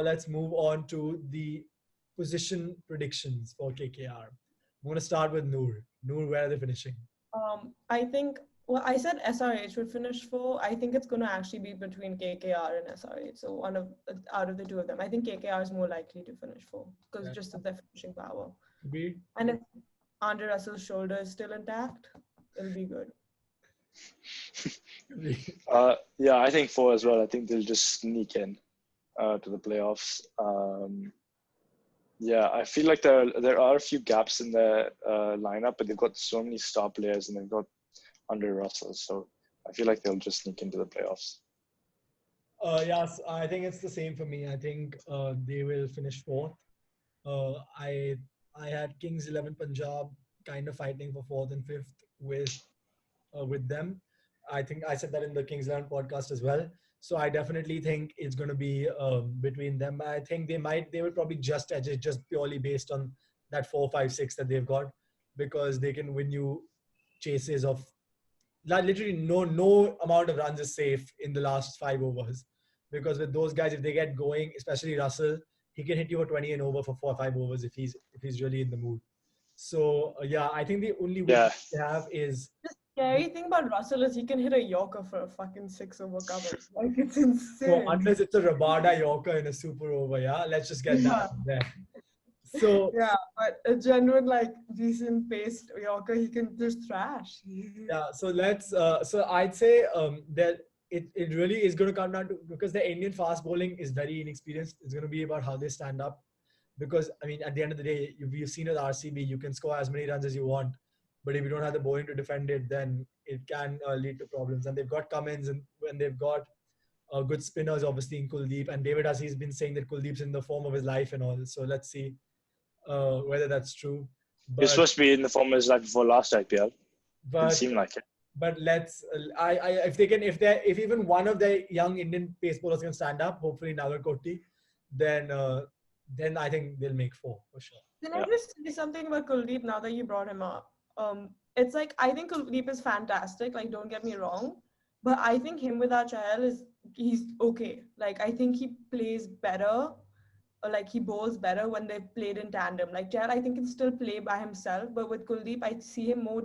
let's move on to the position predictions for KKR. I'm going to start with Noor. Noor, where are they finishing? I think, well, I said SRH would finish four. I think it's going to actually be between KKR and SRH. So one of out of the two of them, I think KKR is more likely to finish four because Yeah. just of their finishing power. Kabir? And if Andre Russell's shoulder is still intact, it'll be good. Yeah, I think four as well. I think they'll just sneak in to the playoffs. Yeah, I feel like there are a few gaps in the lineup, but they've got so many star players and they've got Andre Russell. So I feel like they'll just sneak into the playoffs. Yes, I think it's the same for me. I think they will finish fourth. Uh, I I had Kings 11 Punjab kind of fighting for fourth and fifth with them. I think I said that in the Kings 11 podcast as well. So I definitely think it's going to be between them. I think they will probably just edge it just purely based on that 4-5-6 that they've got, because they can win you chases of literally no amount of runs is safe in the last 5 overs, because with those guys, if they get going, especially Russell, he can hit you for 20 and over for 4 or 5 overs if he's really in the mood. So yeah, I think the only weakness they have is The scary thing about Russell is he can hit a Yorker for a fucking 6 over cover. Like, it's so insane. unless it's a Rabada Yorker in a super over, yeah, let's just get that out there. So Yeah, but a genuine, like, decent paced Yorker, he can just thrash. yeah, so so I'd say that it really is going to come down to, because the Indian fast bowling is very inexperienced. It's going to be about how they stand up, because I mean, at the end of the day, we've seen with RCB, you can score as many runs as you want, but if you don't have the bowling to defend it, then it can lead to problems. And they've got Cummins, and when they've got good spinners, obviously, in Kuldeep, and David He's been saying that Kuldeep's in the form of his life and all. So let's see whether that's true. He was But supposed to be in the form of his life before last IPL. Didn't but seem like it. but let's I if they can, if even one of the young Indian pace bowlers can stand up, hopefully Nagar Koti, then I think they'll make four for sure. Can I Yeah. just say something about Kuldeep now that you brought him up? It's like, I think Kuldeep is fantastic. Like, don't get me wrong, but I think him without Chahal he's okay. Like, I think he plays better, or like he bowls better when they've played in tandem. Like, Chahal, I think, can still play by himself, but with Kuldeep, I see him more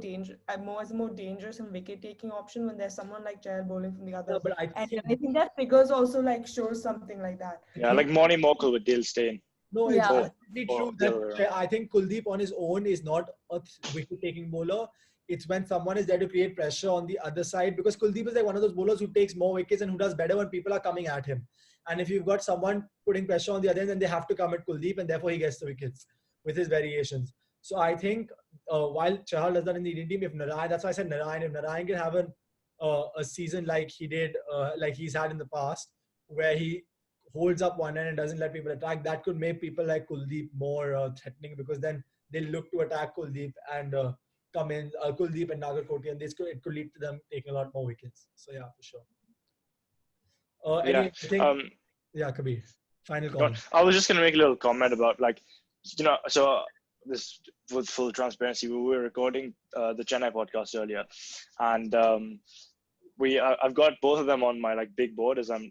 as a more dangerous and wicket taking option when there's someone like Chahal bowling from the Yeah, other. but I And think I think that figures also like shows something like that. Yeah, like Morny Morkel with Dale Steyn. No, it's Yeah. definitely Or true the that other way around. I think Kuldeep on his own is not a wicket-taking bowler. It's when someone is there to create pressure on the other side, because Kuldeep is like one of those bowlers who takes more wickets and who does better when people are coming at him. And if you've got someone putting pressure on the other end, then they have to come at Kuldeep, and therefore he gets the wickets with his variations. So I think while Chahal does that in the Indian team, if Narayan, that's why I said Narayan, if Narayan can have a season like he did, like he's had in the past, where he holds up one end and doesn't let people attack, that could make people like Kuldeep more threatening, because then they look to attack Kuldeep and come in Kuldeep and Nagar Koti, and it could lead to them taking a lot more wickets. So yeah, for sure. Yeah. I think yeah, Kabir, final comment. I was just gonna make a little comment about, like, so this, with full transparency, we were recording the Chennai podcast earlier, and I've got both of them on my like big board as I'm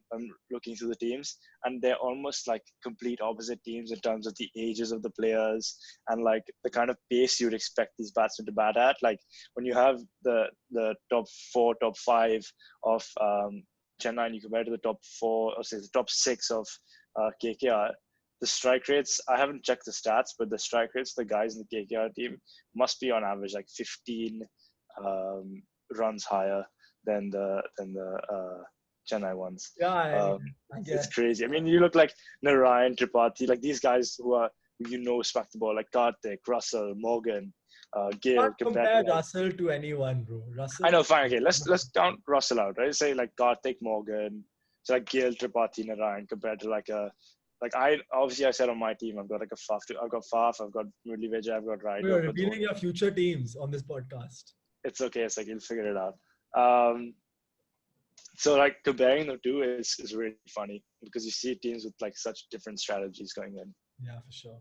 looking through the teams, and they're almost like complete opposite teams in terms of the ages of the players and like the kind of pace you'd expect these batsmen to bat at. Like when you have the top 4, top 5 of Chennai, and you compare to the top 4, or say the top 6 of KKR, the strike rates, I haven't checked the stats, but the strike rates, the guys in the KKR team must be on average like 15 runs higher than the Chennai ones. Yeah, I It's guess. crazy. I mean, you look like Narayan, Tripathi, like these guys who smack the ball, like Karthik, Russell, Morgan, Gill. Can't Compared compare to, like, Russell to anyone, bro. I Russell. know, fine, okay, let's count Russell out, right? Say like Karthik, Morgan, so like Gill, Tripathi, Narayan, compared to like I said on my team, I've got like I've got Faf, I've got Murli Vijay, I've got Raidu, We're I've got revealing Dhoni. your future teams on this podcast. It's okay, it's like you'll figure it out. So like comparing the two is really funny, because you see teams with like such different strategies going in. Yeah, for sure.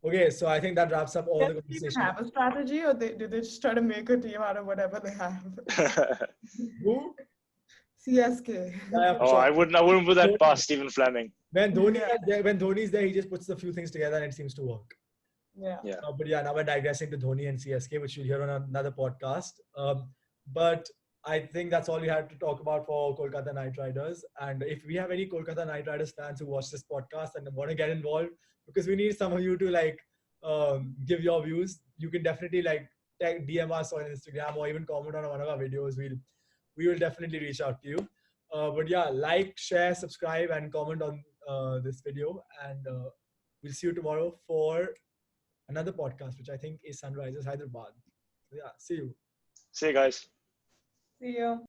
Okay, so I think that wraps up all Does the the team conversation. have a strategy, or do they just try to make a team out of whatever they have? Who? CSK. Yeah, for Oh, sure. I wouldn't put that Dhoni. past Stephen Fleming. When Dhoni Yeah. is there, when Dhoni is there, he just puts a few things together and it seems to work. Yeah. Yeah. But yeah, now we're digressing to Dhoni and CSK, which we'll hear on another podcast. But I think that's all we had to talk about for Kolkata Knight Riders. And if we have any Kolkata Knight Riders fans who watch this podcast and want to get involved, because we need some of you to like give your views, you can definitely like DM us on Instagram or even comment on one of our videos. We will definitely reach out to you. But yeah, like, share, subscribe, and comment on this video. And we'll see you tomorrow for another podcast, which I think is Sunrisers Hyderabad. So yeah, see you. See you guys. See you.